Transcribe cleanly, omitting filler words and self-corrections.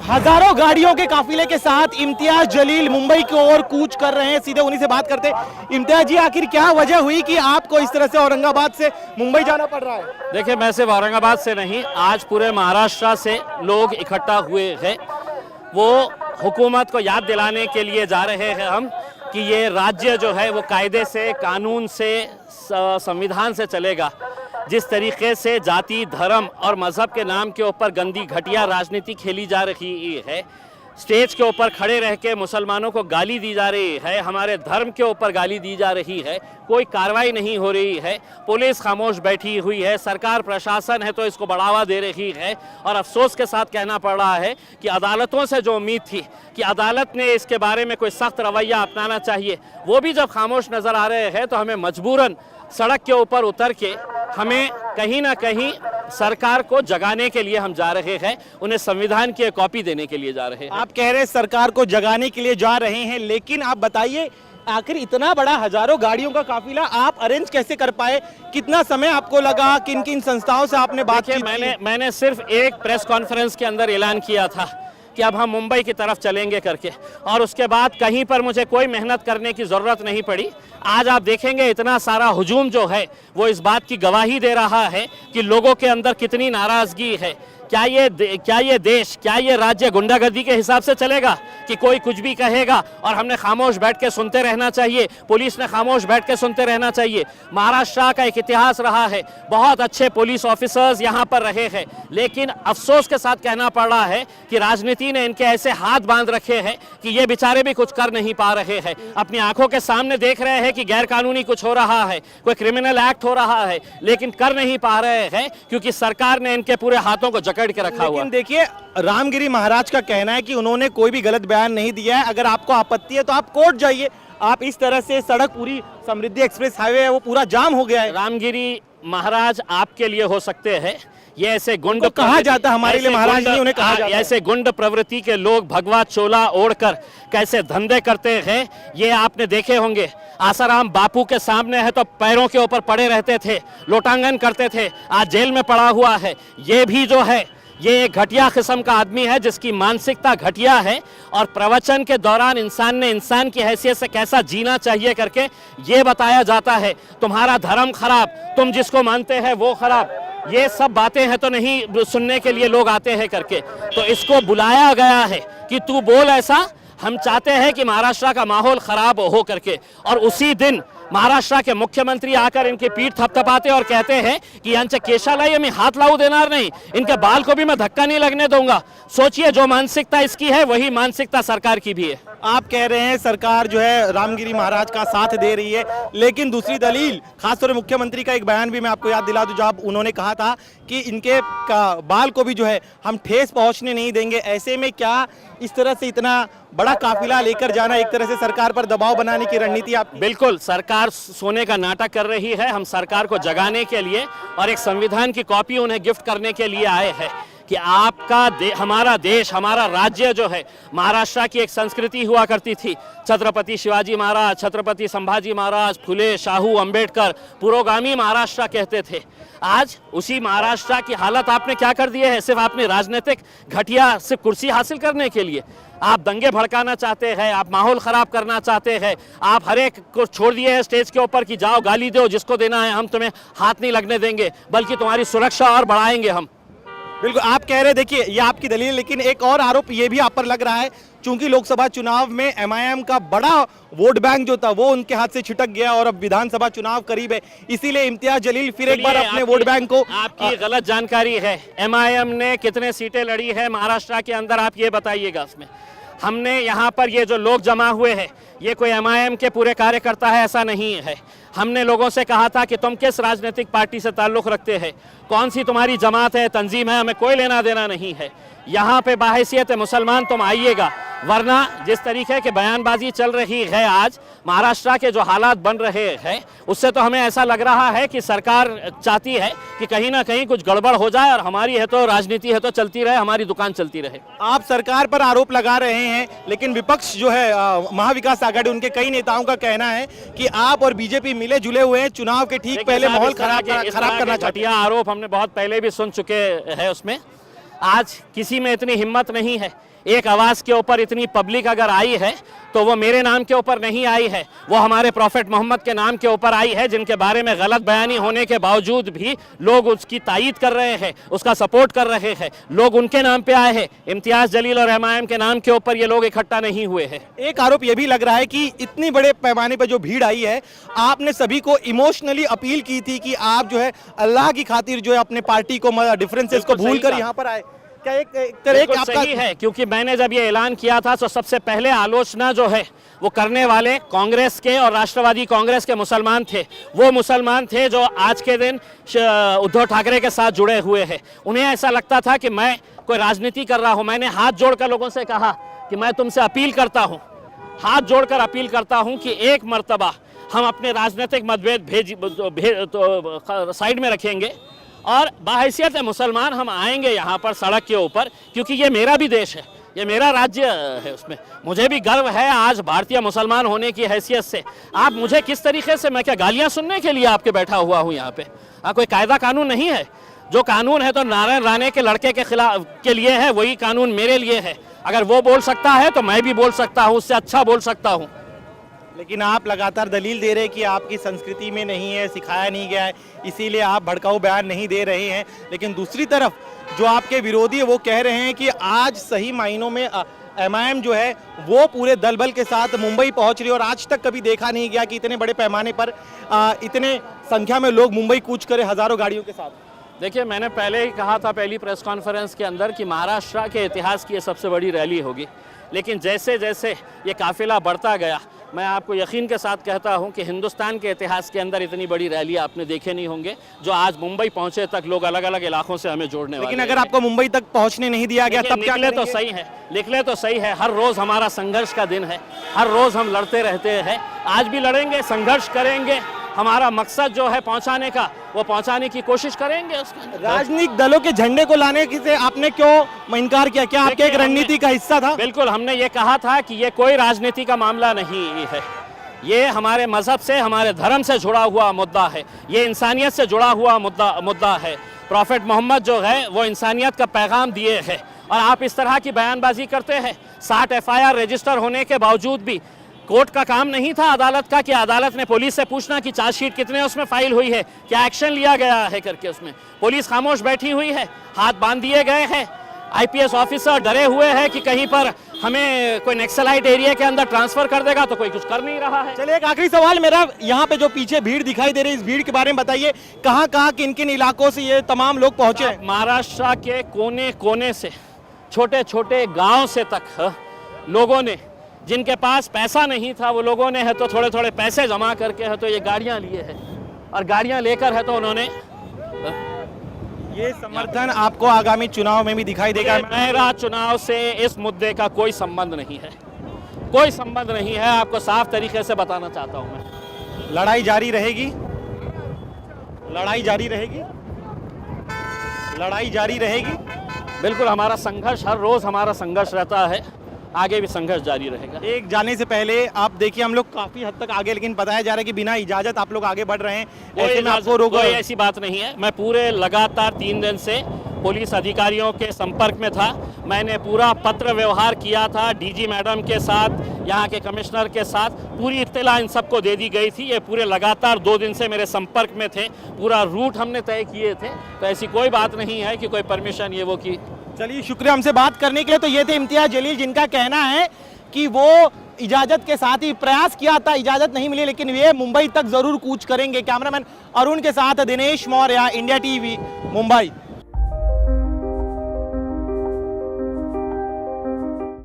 हजारों गाड़ियों के काफिले के साथ इम्तियाज जलील मुंबई की ओर कूच कर रहे हैं। सीधे उन्हीं से बात करते हैं। इम्तियाज जी, आखिर क्या वजह हुई कि आपको इस तरह से औरंगाबाद से मुंबई जाना पड़ रहा है? देखिए, मैं सिर्फ औरंगाबाद से नहीं, आज पूरे महाराष्ट्र से लोग इकट्ठा हुए हैं। वो हुकूमत को याद दिलाने के लिए जा रहे हैं हम कि ये राज्य जो है वो कायदे से, कानून से, संविधान से चलेगा। जिस तरीके से जाति, धर्म और मज़हब के नाम के ऊपर गंदी घटिया राजनीति खेली जा रही है, स्टेज के ऊपर खड़े रह के मुसलमानों को गाली दी जा रही है, हमारे धर्म के ऊपर गाली दी जा रही है, कोई कार्रवाई नहीं हो रही है, पुलिस खामोश बैठी हुई है, सरकार प्रशासन है तो इसको बढ़ावा दे रही है। और अफसोस के साथ कहना पड़ रहा है कि अदालतों से जो उम्मीद थी कि अदालत ने इसके बारे में कोई सख्त रवैया अपनाना चाहिए, वो भी जब खामोश नज़र आ रहे हैं तो हमें मजबूरन सड़क के ऊपर उतर के हमें कहीं ना कहीं सरकार को जगाने के लिए हम जा रहे हैं, उन्हें संविधान की एक कॉपी देने के लिए जा रहे हैं। आप कह रहे हैं सरकार को जगाने के लिए जा रहे हैं, लेकिन आप बताइए आखिर इतना बड़ा हजारों गाड़ियों का काफिला आप अरेंज कैसे कर पाए? कितना समय आपको लगा? किन किन संस्थाओं से आपने बात की? मैंने सिर्फ एक प्रेस कॉन्फ्रेंस के अंदर ऐलान किया था कि अब हम मुंबई की तरफ चलेंगे करके, और उसके बाद कहीं पर मुझे कोई मेहनत करने की ज़रूरत नहीं पड़ी। आज आप देखेंगे इतना सारा हुजूम जो है वो इस बात की गवाही दे रहा है कि लोगों के अंदर कितनी नाराज़गी है। क्या ये देश, क्या ये राज्य गुंडागर्दी के हिसाब से चलेगा कि कोई कुछ भी कहेगा और हमने खामोश बैठ के सुनते रहना चाहिए? पुलिस ने खामोश बैठ के सुनते रहना चाहिए? महाराष्ट्र का एक इतिहास रहा है, बहुत अच्छे पुलिस ऑफिसर्स यहाँ पर रहे हैं, लेकिन अफसोस के साथ कहना पड़ रहा है कि राजनीति ने इनके ऐसे हाथ बांध रखे हैं कि ये बेचारे भी कुछ कर नहीं पा रहे हैं। अपनी आंखों के सामने देख रहे हैं कि गैर कानूनी कुछ हो रहा है, कोई क्रिमिनल एक्ट हो रहा है, लेकिन कर नहीं पा रहे हैं क्योंकि सरकार ने इनके पूरे हाथों को जकड़ के रखा हुआ। लेकिन देखिए, रामगिरी महाराज का कहना है कि उन्होंने कोई भी गलत बयान नहीं दिया है, अगर आपको आपत्ति है तो आप कोर्ट जाइए। आप इस तरह से सड़क पूरी समृद्धि एक्सप्रेस हाईवे है वो पूरा जाम हो गया है। रामगिरी महाराज आपके लिए हो सकते हैं, ये ऐसे गुंड कहा जाता है, हमारे लिए महाराज नहीं, उन्हें कहा जाता है। ऐसे गुंड प्रवृत्ति के लोग भगवा चोला ओढ़कर कैसे धंधे करते हैं ये आपने देखे होंगे। आसाराम बापू के सामने है तो पैरों के ऊपर पड़े रहते थे, लोटांगन करते थे, आज जेल में पड़ा हुआ है। ये भी जो है ये एक घटिया किस्म का आदमी है जिसकी मानसिकता घटिया है, और प्रवचन के दौरान इंसान ने इंसान की हैसियत से कैसा जीना चाहिए करके ये बताया जाता है। तुम्हारा धर्म खराब, तुम जिसको मानते हैं वो खराब, ये सब बातें हैं तो नहीं सुनने के लिए लोग आते हैं करके। तो इसको बुलाया गया है कि तू बोल ऐसा, हम चाहते हैं कि महाराष्ट्र का माहौल खराब हो करके। और उसी दिन महाराष्ट्र के मुख्यमंत्री आकर इनकी पीठ थपथपाते और कहते हैं कि यांच्या केशाला मैं हाथ लावू देणार नहीं, इनके बाल को भी मैं धक्का नहीं लगने दूंगा। सोचिए, जो मानसिकता इसकी है वही मानसिकता सरकार की भी है। आप कह रहे हैं सरकार जो है रामगिरी महाराज का साथ दे रही है, लेकिन दूसरी दलील, खासतौर पर मुख्यमंत्री का एक बयान भी मैं आपको याद दिला दूं, जब उन्होंने कहा था कि इनके बाल को भी जो है हम ठेस पहुंचने नहीं देंगे। ऐसे में क्या इस तरह से इतना बड़ा काफिला लेकर जाना एक तरह से सरकार पर दबाव बनाने की रणनीति आप? बिल्कुल, सरकार सोने का नाटक कर रही है। हम सरकार को जगाने के लिए और एक संविधान की कॉपी उन्हें गिफ्ट करने के लिए आए हैं कि आपका हमारा देश, हमारा राज्य जो है, महाराष्ट्र की एक संस्कृति हुआ करती थी। छत्रपति शिवाजी महाराज, छत्रपति संभाजी महाराज, फुले, शाहू, अंबेडकर, पुरोगामी महाराष्ट्र कहते थे। आज उसी महाराष्ट्र की हालत आपने क्या कर दी है? सिर्फ आपने राजनीतिक घटिया सिर्फ कुर्सी हासिल करने के लिए आप दंगे भड़काना चाहते हैं, आप माहौल खराब करना चाहते हैं, आप हर एक को छोड़ दिए हैं स्टेज के ऊपर कि जाओ गाली दो जिसको देना है, हम तुम्हें हाथ नहीं लगने देंगे, बल्कि तुम्हारी सुरक्षा और बढ़ाएंगे हम। बिल्कुल, आप कह रहे, देखिए ये आपकी दलील, लेकिन एक और आरोप ये भी आप पर लग रहा है, चूंकि लोकसभा चुनाव में MIM का बड़ा वोट बैंक जो था वो उनके हाथ से छिटक गया और अब विधानसभा चुनाव करीब है, इसीलिए इम्तियाज जलील फिर एक बार अपने वोट बैंक को। आपकी गलत जानकारी है। MIM ने कितने सीटें लड़ी है महाराष्ट्र के अंदर, आप ये बताइएगा। उसमें हमने यहाँ पर ये जो लोग जमा हुए हैं ये कोई MIM के पूरे कार्यकर्ता है, ऐसा नहीं है। हमने लोगों से कहा था कि तुम किस राजनीतिक पार्टी से ताल्लुक़ रखते हैं, कौन सी तुम्हारी जमात है, तंजीम है, हमें कोई लेना देना नहीं है। यहाँ पे बाहैसियत मुसलमान तुम आइएगा, वरना जिस तरीके की बयानबाजी चल रही है आज, महाराष्ट्र के जो हालात बन रहे हैं, उससे तो हमें ऐसा लग रहा है कि सरकार चाहती है कि कहीं ना कहीं कुछ गड़बड़ हो जाए और हमारी है तो राजनीति है तो चलती रहे, हमारी दुकान चलती रहे। आप सरकार पर आरोप लगा रहे हैं, लेकिन विपक्ष जो है महाविकास आघाड़ी, उनके कई नेताओं का कहना है कि आप और बीजेपी मिले जुले हुए हैं, चुनाव के ठीक पहले माहौल खराब करना चाहते हैं। आरोप हमने बहुत पहले भी सुन चुके हैं। उसमें आज किसी में इतनी हिम्मत नहीं है, एक आवाज़ के ऊपर इतनी पब्लिक अगर आई है तो वो मेरे नाम के ऊपर नहीं आई है, वो हमारे प्रॉफेट मोहम्मद के नाम के ऊपर आई है, जिनके बारे में गलत बयानी होने के बावजूद भी लोग उसकी तायीद कर रहे हैं, उसका सपोर्ट कर रहे हैं। लोग उनके नाम पे आए हैं, इम्तियाज़ जलील और एमआईएम के नाम के ऊपर ये लोग इकट्ठा नहीं हुए हैं। एक आरोप ये भी लग रहा है कि इतनी बड़े पैमाने पर जो भीड़ आई है, आपने सभी को इमोशनली अपील की थी कि आप जो है अल्लाह की खातिर जो है अपने पार्टी को डिफरेंसेस को बिल्कुल भूल सही कर कहा। यहाँ पर आए। क्या एक तरह बिल्कुल आपका सही है, क्योंकि मैंने जब ये ऐलान किया था तो सबसे पहले आलोचना जो है वो करने वाले कांग्रेस के और राष्ट्रवादी कांग्रेस के मुसलमान थे। वो मुसलमान थे जो आज के दिन उद्धव ठाकरे के साथ जुड़े हुए हैं। उन्हें ऐसा लगता था कि मैं कोई राजनीति कर रहा हूं। मैंने हाथ जोड़कर लोगों से कहा कि मैं तुमसे अपील करता हूं, हाथ जोड़कर अपील करता हूं कि एक मर्तबा हम अपने राजनीतिक मतभेद साइड में रखेंगे और बाहैसियत मुसलमान हम आएंगे यहाँ पर सड़क के ऊपर, क्योंकि ये मेरा भी देश है, ये मेरा राज्य है, उसमें मुझे भी गर्व है आज भारतीय मुसलमान होने की हैसियत से। आप मुझे किस तरीके से, मैं क्या गालियाँ सुनने के लिए आपके बैठा हुआ हूँ यहाँ पे? कोई कायदा कानून नहीं है। जो कानून है तो नारायण राणे के लड़के के खिलाफ के लिए है, वही कानून मेरे लिए है। अगर वो बोल सकता है तो मैं भी बोल सकता हूँ, उससे अच्छा बोल सकता हूँ। लेकिन आप लगातार दलील दे रहे हैं कि आपकी संस्कृति में नहीं है, सिखाया नहीं गया है, इसीलिए आप भड़काऊ बयान नहीं दे रहे हैं। लेकिन दूसरी तरफ जो आपके विरोधी है वो कह रहे हैं कि आज सही मायनों में एमआईएम जो है वो पूरे दलबल के साथ मुंबई पहुंच रही है और आज तक कभी देखा नहीं गया कि इतने बड़े पैमाने पर इतने संख्या में लोग मुंबई कूच करे हजारों गाड़ियों के साथ। देखिए, मैंने पहले ही कहा था पहली प्रेस कॉन्फ्रेंस के अंदर कि महाराष्ट्र के इतिहास की ये सबसे बड़ी रैली होगी। लेकिन जैसे जैसे ये काफिला बढ़ता गया, मैं आपको यकीन के साथ कहता हूं कि हिंदुस्तान के इतिहास के अंदर इतनी बड़ी रैली आपने देखे नहीं होंगे जो आज मुंबई पहुंचे तक लोग अलग अलग इलाकों से हमें जोड़ने वाले। लेकिन अगर आपको मुंबई तक पहुंचने नहीं दिया गया तब क्या निकले तो करेंगे? सही है, निकले तो सही है। हर रोज हमारा संघर्ष का दिन है, हर रोज हम लड़ते रहते हैं। आज भी लड़ेंगे, संघर्ष करेंगे। हमारा मकसद जो है पहुंचाने का, वो पहुंचाने की कोशिश करेंगे। उसका राजनीतिक दलों के झंडे को लाने से आपने क्यों इनकार किया? क्या आपके एक रणनीति का हिस्सा था? बिल्कुल, हमने ये कहा था कि ये कोई राजनीति का मामला नहीं है, ये हमारे मजहब से, हमारे धर्म से जुड़ा हुआ मुद्दा है, ये इंसानियत से जुड़ा हुआ मुद्दा है। प्रॉफेट मोहम्मद जो है वो इंसानियत का पैगाम दिए हैं और आप इस तरह की बयानबाजी करते हैं। 60 एफआईआर रजिस्टर होने के बावजूद भी कोर्ट का काम नहीं था अदालत का कि अदालत ने पुलिस से पूछना कि चार्जशीट कितने उसमें फाइल हुई है, क्या एक्शन लिया गया है करके। उसमें पुलिस खामोश बैठी हुई है, हाथ बांध दिए गए हैं। आईपीएस ऑफिसर डरे हुए हैं कि कहीं पर हमें कोई नक्सलाइट एरिया के अंदर ट्रांसफर कर देगा, तो कोई कुछ कर नहीं रहा है। चलिए, एक आखिरी सवाल मेरा, यहाँ पे जो पीछे भीड़ दिखाई दे रही है, इस भीड़ के बारे में बताइए। कहाँ कहाँ किन किन इलाकों से ये तमाम लोग पहुंचे हैं? महाराष्ट्र के कोने कोने से, छोटे छोटे गांव से तक लोगों ने, जिनके पास पैसा नहीं था वो लोगों ने है तो थोड़े थोड़े पैसे जमा करके है तो ये गाड़ियां लिए हैं और गाड़ियां लेकर है तो उन्होंने ये समर्थन आपको आगामी चुनाव में भी दिखाई देगा? मेरा चुनाव से इस मुद्दे का कोई संबंध नहीं है, कोई संबंध नहीं है। आपको साफ तरीके से बताना चाहता हूं मैं। लड़ाई जारी रहेगी, लड़ाई जारी रहेगी, लड़ाई जारी रहेगी। बिल्कुल, हमारा संघर्ष, हर रोज हमारा संघर्ष रहता है, आगे भी संघर्ष जारी रहेगा। एक जाने से पहले आप देखिए, हम लोग काफी हद तक आगे, लेकिन बताया जा रहा है कि बिना इजाजत आप लोग आगे बढ़ रहे हैं, ऐसे में आपको रोको? कोई ऐसी बात नहीं है। मैं पूरे लगातार 3 दिन से पुलिस अधिकारियों के संपर्क में था। मैंने पूरा पत्र व्यवहार किया था डीजी मैडम के साथ, यहाँ के कमिश्नर के साथ, पूरी इत्तला इन सबको दे दी गई थी। ये पूरे लगातार 2 दिन से मेरे संपर्क में थे, पूरा रूट हमने तय किए थे, तो ऐसी कोई बात नहीं है कि कोई परमिशन ये वो की। चलिए, शुक्रिया हमसे बात करने के लिए। तो ये थे इम्तियाज जलील, जिनका कहना है कि वो इजाजत के साथ ही प्रयास किया था, इजाजत नहीं मिली, लेकिन वे मुंबई तक जरूर कूच करेंगे। कैमरामैन अरुण के साथ दिनेश मौर्य, इंडिया टीवी, मुंबई।